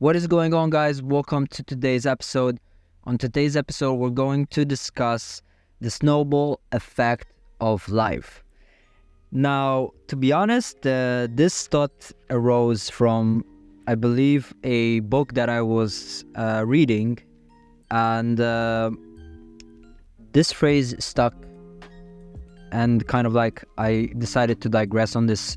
What is going on, guys? Welcome to today's episode. On today's episode, we're going to discuss the snowball effect of life. Now, to be honest, this thought arose from, I believe, a book that I was reading, and this phrase stuck, and kind of like I decided to digress on this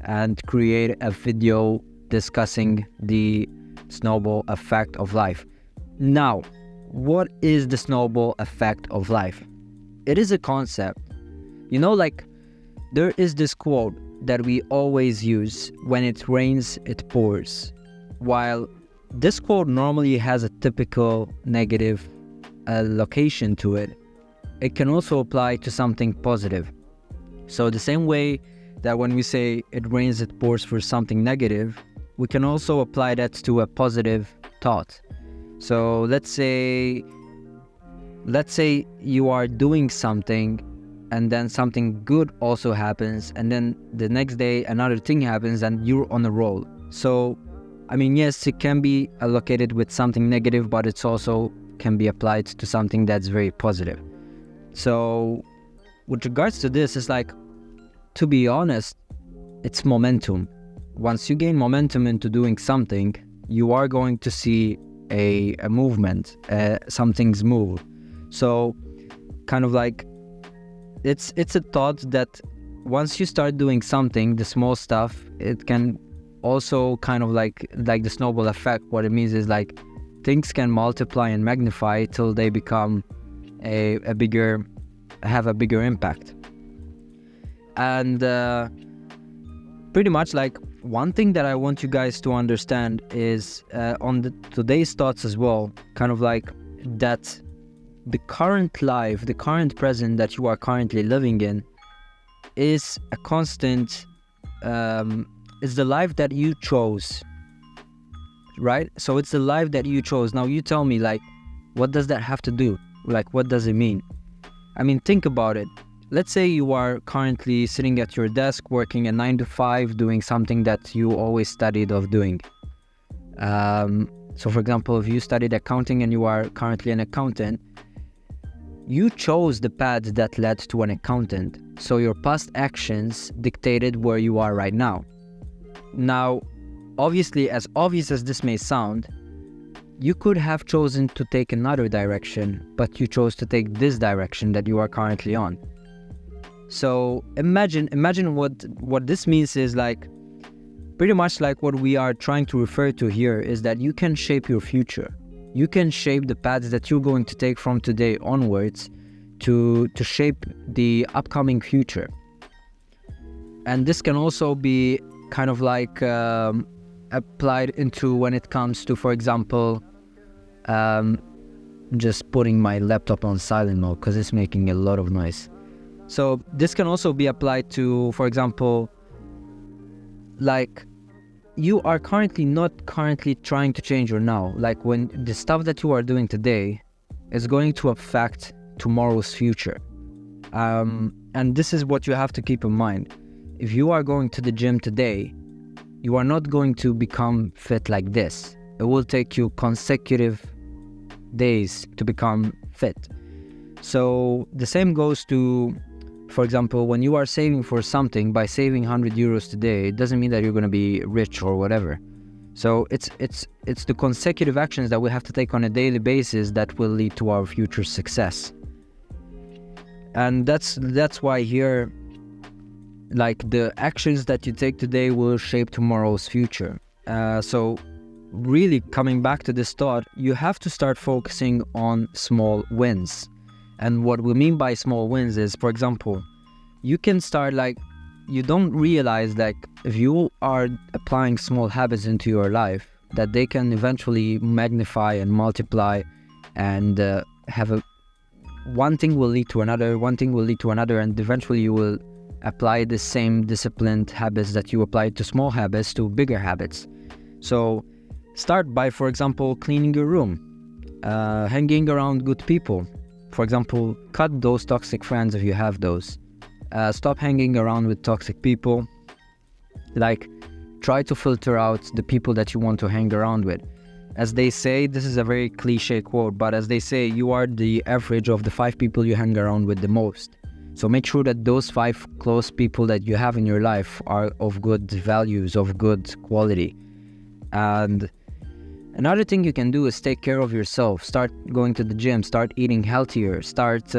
and create a video discussing the snowball effect of life. Now, what is the snowball effect of life? It is a concept. Like there is this quote that we always use: when it rains, it pours. While this quote normally has a typical negative location to it, it can also apply to something positive. So the same way that when we say it rains, it pours for something negative, we can also apply that to a positive thought. So let's say you are doing something and then something good also happens, and then the next day another thing happens and you're on a roll. So yes, it can be allocated with something negative, but it's also can be applied to something that's very positive. So with regards to this, it's like, to be honest, it's momentum. Once you gain momentum into doing something, you are going to see a movement, something's move. So kind of like it's a thought that once you start doing something, the small stuff, it can also kind of like the snowball effect. What it means is like things can multiply and magnify till they become have a bigger impact. And pretty much like one thing that I want you guys to understand is on today's thoughts as well, kind of like that the current life, the current present that you are currently living in is a constant, is the life that you chose, right? So it's the life that you chose. Now you tell me, like, what does that have to do? Like, what does it mean? Think about it. Let's say you are currently sitting at your desk working a 9 to 5, doing something that you always studied of doing. So for example, if you studied accounting and you are currently an accountant, you chose the path that led to an accountant. So your past actions dictated where you are right now. Now, obviously, as obvious as this may sound, you could have chosen to take another direction, but you chose to take this direction that you are currently on. So imagine what this means is like, pretty much like what we are trying to refer to here is that you can shape your future. You can shape the paths that you're going to take from today onwards to shape the upcoming future. And this can also be kind of like applied into when it comes to, for example, just putting my laptop on silent mode because it's making a lot of noise. So this can also be applied to, for example, like you are not currently trying to change your now. Like when the stuff that you are doing today is going to affect tomorrow's future. And this is what you have to keep in mind. If you are going to the gym today, you are not going to become fit like this. It will take you consecutive days to become fit. So the same goes to, for example, when you are saving for something, by saving 100 euros today, it doesn't mean that you're going to be rich or whatever. So it's the consecutive actions that we have to take on a daily basis that will lead to our future success. And that's why here, like the actions that you take today will shape tomorrow's future. So really coming back to this thought, you have to start focusing on small wins. And what we mean by small wins is, for example, you can start you don't realize if you are applying small habits into your life, that they can eventually magnify and multiply and one thing will lead to another, and eventually you will apply the same disciplined habits that you applied to small habits to bigger habits. So start by, for example, cleaning your room, hanging around good people. For example, cut those toxic friends if you have those. Stop hanging around with toxic people. Try to filter out the people that you want to hang around with. As they say, this is a very cliche quote, but as they say, you are the average of the 5 people you hang around with the most. So make sure that those 5 close people that you have in your life are of good values, of good quality. And another thing you can do is take care of yourself. Start going to the gym, start eating healthier, start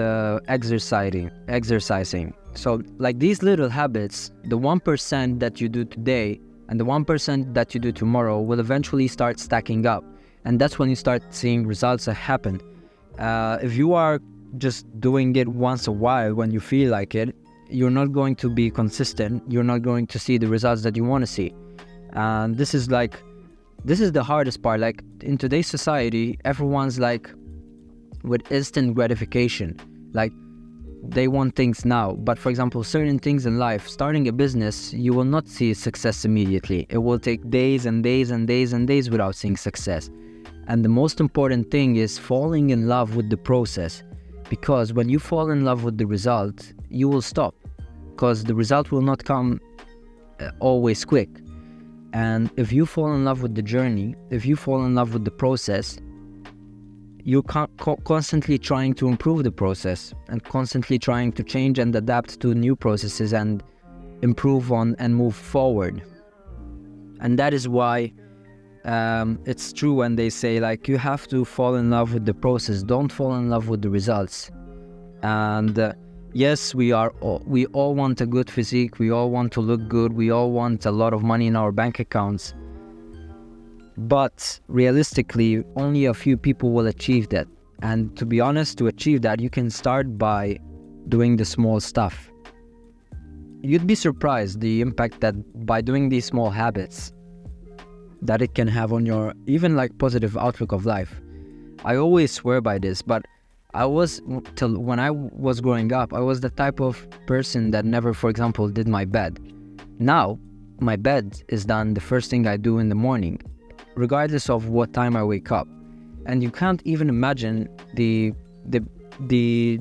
exercising. So like these little habits, the 1% that you do today and the 1% that you do tomorrow will eventually start stacking up. And that's when you start seeing results that happen. If you are just doing it once a while when you feel like it, you're not going to be consistent. You're not going to see the results that you want to see. And this is the hardest part. Like in today's society, everyone's like with instant gratification. Like they want things now. But for example, certain things in life, starting a business, you will not see success immediately. It will take days and days and days and days without seeing success. And the most important thing is falling in love with the process. Because when you fall in love with the result, you will stop. Because the result will not come always quick. And if you fall in love with the journey, if you fall in love with the process, you're constantly trying to improve the process and constantly trying to change and adapt to new processes and improve on and move forward. And that is why it's true when they say like you have to fall in love with the process, don't fall in love with the results. And yes, we all want a good physique, we all want to look good, we all want a lot of money in our bank accounts, but realistically only a few people will achieve that. And to be honest, to achieve that, you can start by doing the small stuff. You'd be surprised the impact that by doing these small habits that it can have on your even like positive outlook of life. I always swear by this, but till when I was growing up, I was the type of person that never, for example, did my bed. Now, my bed is done the first thing I do in the morning, regardless of what time I wake up. And you can't even imagine the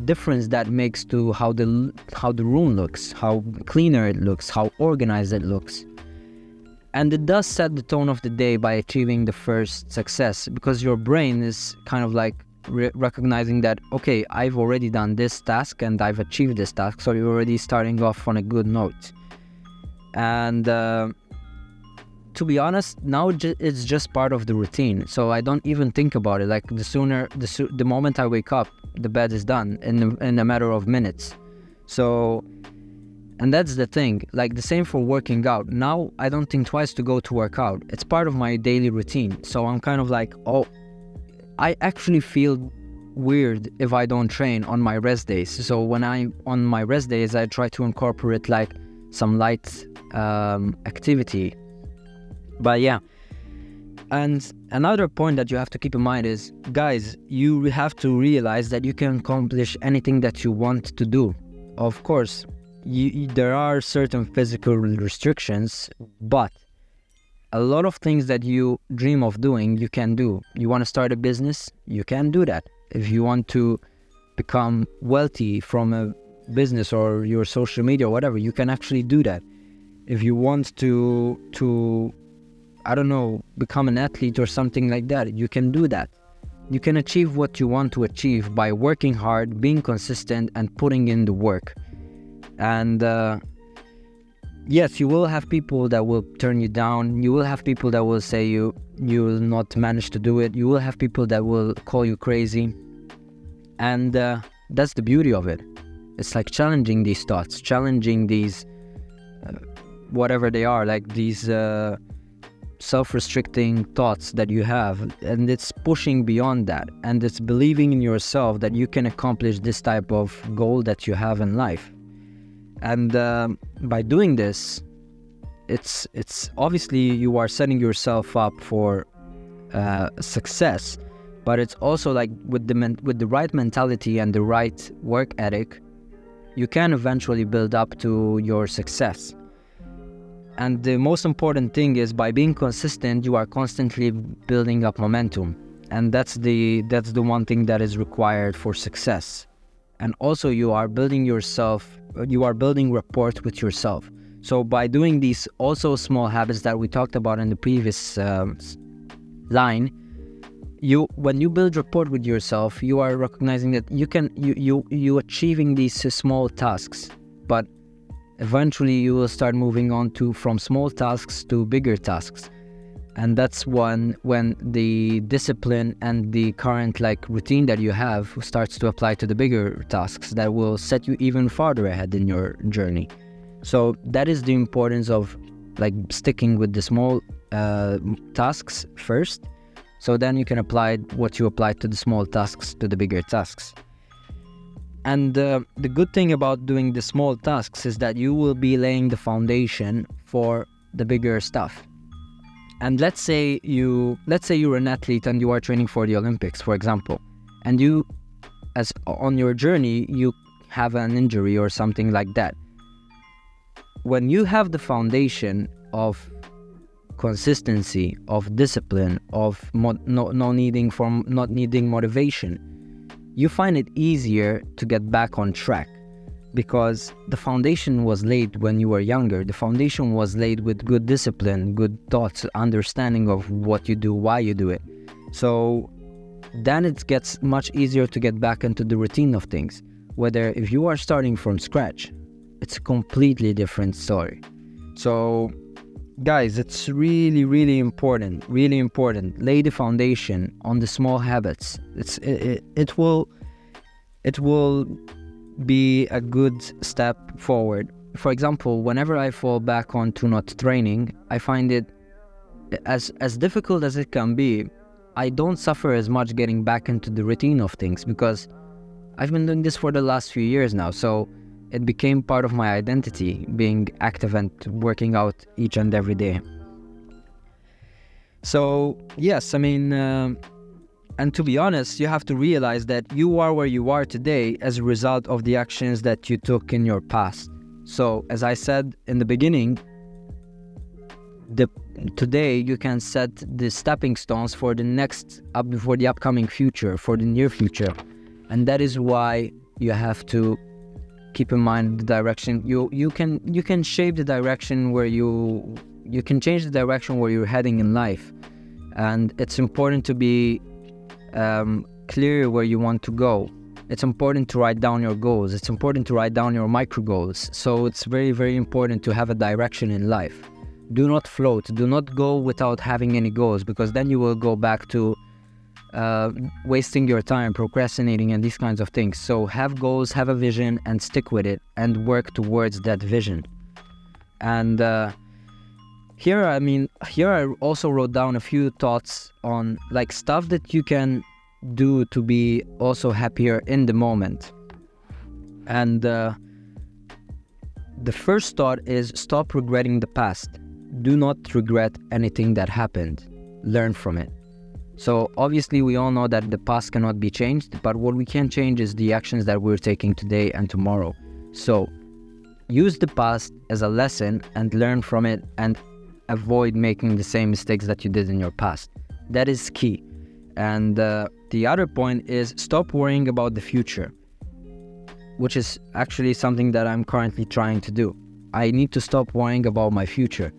difference that makes to how the room looks, how cleaner it looks, how organized it looks. And it does set the tone of the day by achieving the first success, because your brain is kind of like recognizing that, okay, I've already done this task and I've achieved this task, so you're already starting off on a good note. And to be honest, now it's just part of the routine, so I don't even think about it. Like the moment I wake up, the bed is done in a matter of minutes. So, and that's the thing, like the same for working out. Now I don't think twice to go to work out. It's part of my daily routine. So I'm kind of like, oh, I actually feel weird if I don't train on my rest days. So on my rest days, I try to incorporate like some light activity. But yeah. And another point that you have to keep in mind is, guys, you have to realize that you can accomplish anything that you want to do. Of course, there are certain physical restrictions, but a lot of things that you dream of doing, you can do. You want to start a business, you can do that. If you want to become wealthy from a business or your social media or whatever, you can actually do that. If you want to I don't know, become an athlete or something like that, you can do that. You can achieve what you want to achieve by working hard, being consistent, and putting in the work. And yes, you will have people that will turn you down. You will have people that will say you will not manage to do it. You will have people that will call you crazy. And that's the beauty of it. It's like challenging these thoughts, challenging these, whatever they are, like these self-restricting thoughts that you have. And it's pushing beyond that. And it's believing in yourself that you can accomplish this type of goal that you have in life. And by doing this, it's obviously you are setting yourself up for success, but it's also like with the right mentality and the right work ethic, you can eventually build up to your success. And the most important thing is, by being consistent, you are constantly building up momentum, and that's the one thing that is required for success. And also you are building rapport with yourself. So by doing these also small habits that we talked about in the previous line, when you build rapport with yourself, you are recognizing that you achieving these small tasks, but eventually you will start moving on from small tasks to bigger tasks. And that's when the discipline and the current routine that you have starts to apply to the bigger tasks that will set you even farther ahead in your journey. So that is the importance of sticking with the small tasks first, so then you can apply what you applied to the small tasks to the bigger tasks. And the good thing about doing the small tasks is that you will be laying the foundation for the bigger stuff. And let's say you're an athlete and you are training for the Olympics, for example, and you, as on your journey, you have an injury or something like that. When you have the foundation of consistency, of discipline, of not needing motivation, you find it easier to get back on track, because the foundation was laid when you were younger. The foundation was laid with good discipline, good thoughts, understanding of what you do, why you do it. So then it gets much easier to get back into the routine of things. Whether if you are starting from scratch, it's a completely different story. So guys, it's really, really important. Lay the foundation on the small habits. It will be a good step forward. For example, whenever I fall back onto not training, I find it as difficult as it can be. I don't suffer as much getting back into the routine of things, because I've been doing this for the last few years now. So it became part of my identity, being active and working out each and every day. So yes, and to be honest, you have to realize that you are where you are today as a result of the actions that you took in your past. So as I said in the beginning, today you can set the stepping stones for the upcoming future, for the near future. And that is why you have to keep in mind the direction. You can shape the direction where you can change the direction where you're heading in life. And it's important to be clear where you want to go. It's important to write down your goals. It's important to write down your micro goals. So it's very, very important to have a direction in life. Do not float. Do not go without having any goals, because then you will go back to wasting your time, procrastinating, and these kinds of things. So have goals, have a vision, and stick with it, and work towards that vision. And here I also wrote down a few thoughts on stuff that you can do to be also happier in the moment. And the first thought is, stop regretting the past. Do not regret anything that happened. Learn from it. So obviously we all know that the past cannot be changed, but what we can change is the actions that we're taking today and tomorrow. So use the past as a lesson and learn from it, and avoid making the same mistakes that you did in your past. That is key. And the other point is, stop worrying about the future, which is actually something that I'm currently trying to do. I need to stop worrying about my future.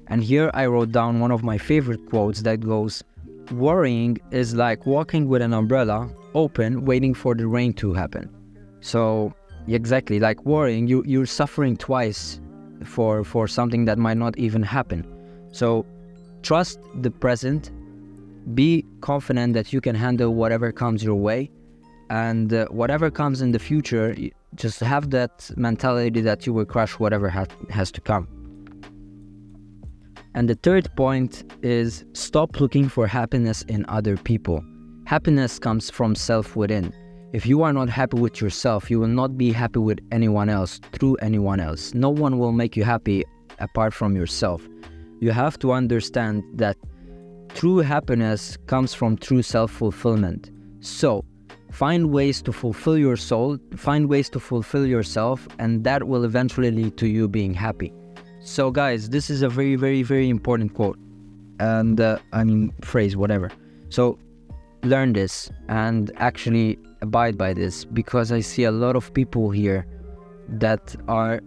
And here I wrote down one of my favorite quotes that goes, worrying is like walking with an umbrella open, waiting for the rain to happen. So exactly, like worrying, you're suffering twice for something that might not even happen. So trust the present, be confident that you can handle whatever comes your way, and whatever comes in the future, just have that mentality that you will crush whatever has to come. And the third point is, stop looking for happiness in other people. Happiness comes from self within. If you are not happy with yourself, you will not be happy with anyone else, through anyone else. No one will make you happy apart from yourself. You have to understand that true happiness comes from true self-fulfillment. So, find ways to fulfill your soul, find ways to fulfill yourself, and that will eventually lead to you being happy. So guys, this is a very, very, very important quote, and phrase, whatever. So learn this and actually abide by this, because I see a lot of people here that are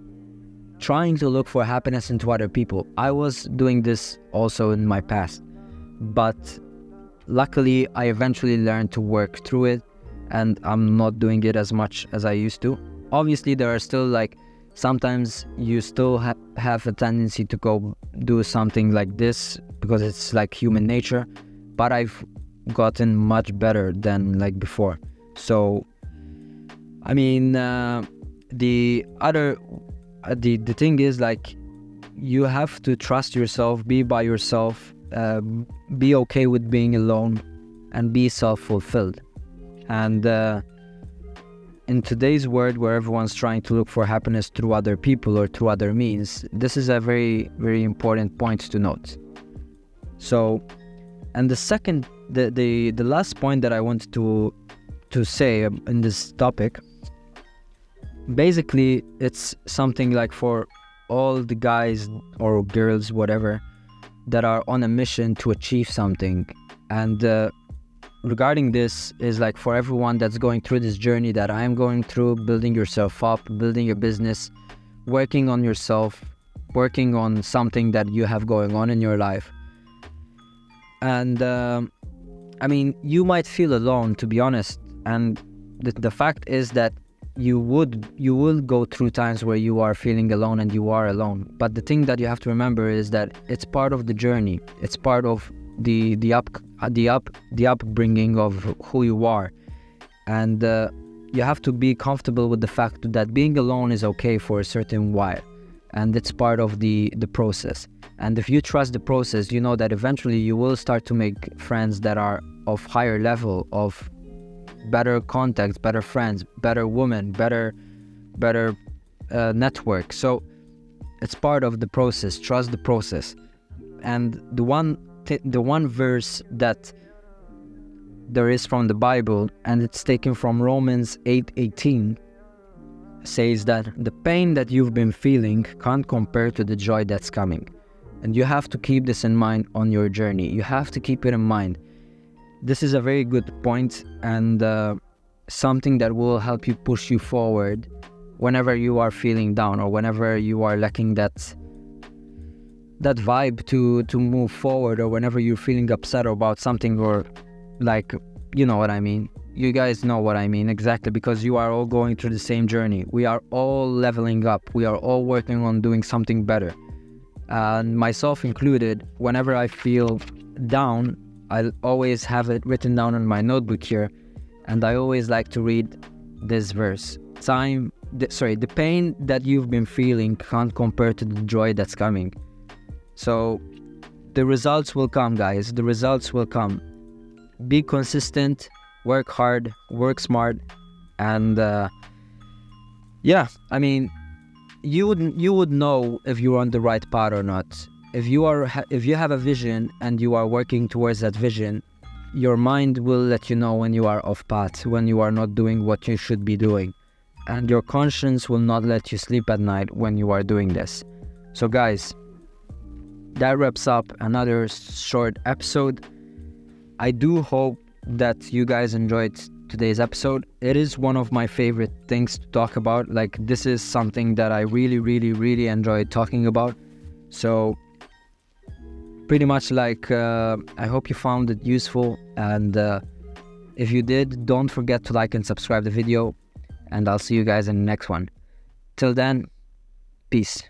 trying to look for happiness into other people. I was doing this also in my past, but luckily I eventually learned to work through it, and I'm not doing it as much as I used to. Obviously there are still like, sometimes you still have a tendency to go do something like this because it's like human nature, but I've gotten much better than like before. So I mean, the thing is, like, you have to trust yourself, be by yourself, be okay with being alone, and be self-fulfilled. And in today's world where everyone's trying to look for happiness through other people or through other means, this is a very, very important point to note. So, and the last point that I wanted to say in this topic, basically it's something like for all the guys or girls, whatever, that are on a mission to achieve something. And regarding this is like for everyone that's going through this journey that I'm going through, building yourself up, building a business, working on yourself, working on something that you have going on in your life. And I mean, you might feel alone, to be honest, and the fact is that you will go through times where you are feeling alone and you are alone. But the thing that you have to remember is that it's part of the journey. It's part of the upbringing of who you are, and you have to be comfortable with the fact that being alone is okay for a certain while, and it's part of the process. And if you trust the process, you know that eventually you will start to make friends that are of higher level, of better contacts, better friends, better women, better network. So it's part of the process. Trust the process. And the one verse that there is from the Bible, and it's taken from Romans 8:18, says that the pain that you've been feeling can't compare to the joy that's coming. And you have to keep this in mind on your journey. You have to keep it in mind. This is a very good point, and something that will help you push you forward whenever you are feeling down, or whenever you are lacking that vibe to move forward, or whenever you're feeling upset about something, or like, you know what I mean. You guys know what I mean exactly, because you are all going through the same journey. We are all leveling up. We are all working on doing something better. And myself included, whenever I feel down, I always have it written down on my notebook here, and I always like to read this verse. The pain that you've been feeling can't compare to the joy that's coming. So the results will come, guys. The results will come. Be consistent, work hard, work smart, and yeah, I mean, you would know if you're on the right path or not. If you have a vision and you are working towards that vision, your mind will let you know when you are off path, when you are not doing what you should be doing, and your conscience will not let you sleep at night when you are doing this. So guys, that wraps up another short episode. I do hope that you guys enjoyed today's episode. It is one of my favorite things to talk about. Like, this is something that I really, really, really enjoy talking about. So pretty much like, I hope you found it useful, and if you did, don't forget to like and subscribe the video, and I'll see you guys in the next one. Till then, peace.